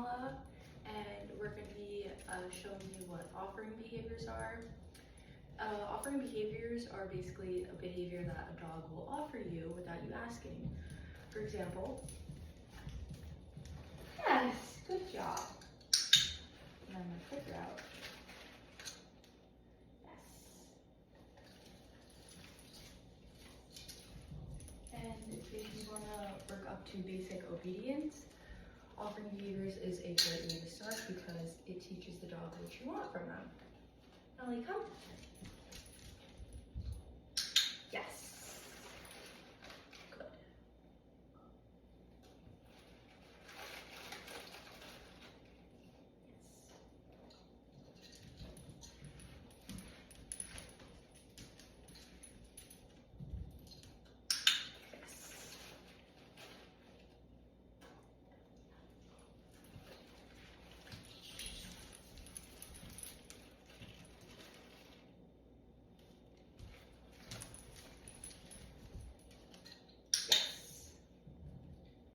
Nala, and we're going to be showing you what offering behaviors are. Offering behaviors are basically a behavior that a dog will offer you without you asking. For example, yes, good job. And I'm going to clicker out. And if you want to work up to basic obedience, offering behaviors is a great way to start because it teaches the dog what you want from them. Ellie, come.